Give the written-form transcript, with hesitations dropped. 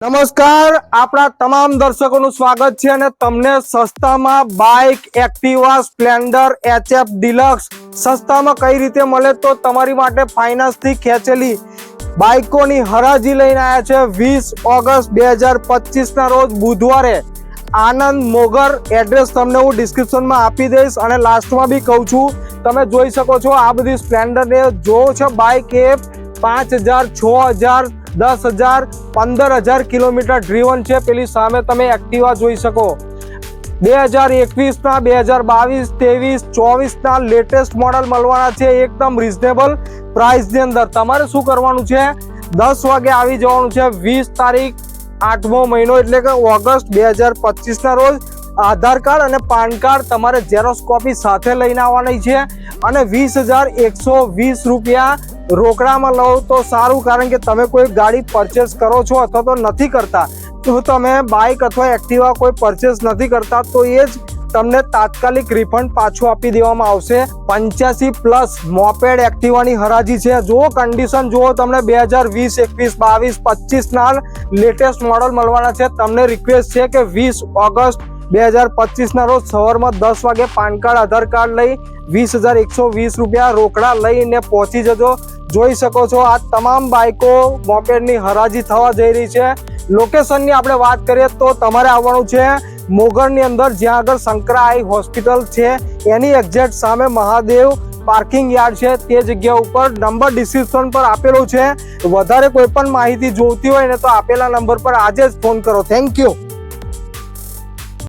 નમસ્કાર, આપણા તમામ દર્શકોનું સ્વાગત છે અને તમને સસ્તામાં bike Activa Splendor HF deluxe સસ્તામાં કઈ રીતે મળે તો તમારી માટે ફાઇનાન્સથી ખેંચેલી બાઇકોની હરાજી લઈને આવ્યા છે 20 ઓગસ્ટ 2025 ના રોજ બુધવારે આનંદ મોગર એડ્રેસ તમને હું ડિસ્ક્રિપ્શનમાં આપી દઈશ અને લાસ્ટમાં બી કહું છું. તમે જોઈ શકો છો આ બધી સ્પ્લેન્ડર ને જો છે બાઇક એ 5000 6000 10,000 15,000 કિલોમીટર ડ્રીવન છે. પેલી સામે તમે એક્ટિવા જોઈ શકો 2021 ના 2022 23 24 ના લેટેસ્ટ મોડલ મળવાના છે એકદમ રીઝનેબલ પ્રાઇસ ની અંદર. તમારે શું કરવાનું છે 10 વાગે આવી જવાનું છે 20 તારીખ 8મો મહિનો એટલે કે ઓગસ્ટ 2025 ના રોજ. આધાર કાર્ડ અને પાન કાર્ડ તમારે ઝેરોક્સ કોપી સાથે લઈને આવવાની છે અને 20,120 રૂપિયા રોકડામાં લો તો સારું, કારણ કે તમે કોઈ ગાડી પરચેસ કરો છો અથવા તો નથી કરતા, તો તમે બાઇક અથવા એક્ટિવા કોઈ પરચેસ નથી કરતા તો એ જ તમને તાત્કાલિક રિફંડ પાછું આપી દેવામાં આવશે. 85+ મોપેડ એક્ટિવાની હરાજી છે. જુઓ કન્ડિશન જુઓ, તમને 2020 21 22 25 ના લેટેસ્ટ મોડલ મળવાના છે. તમને રિક્વેસ્ટ છે કે 20 ઓગસ્ટ 2025 ના રોજ સવારમાં 10 વાગે પાન કાર્ડ આધાર કાર્ડ લઈ 20,120 રૂપિયા રોકડા લઈને પહોંચી જજો. જોઈ શકો છો આ તમામ બાઇકો મોપેડની હરાજી થવા જઈ રહી છે. લોકેશનની આપણે વાત કરીએ તો તમારે આવવાનું છે મોગરની અંદર, જ્યાં આગળ શંકરાઈ હોસ્પિટલ છે એની એક્ઝેક્ટ સામે મહાદેવ પાર્કિંગ યાર્ડ છે. તે જગ્યા ઉપર નંબર ડિસ્ક્રિપ્શન પર આપેલો છે. વધારે કોઈ પણ માહિતી જોઈતી હોય ને તો આપેલા નંબર પર આજે જ ફોન કરો. Thank you.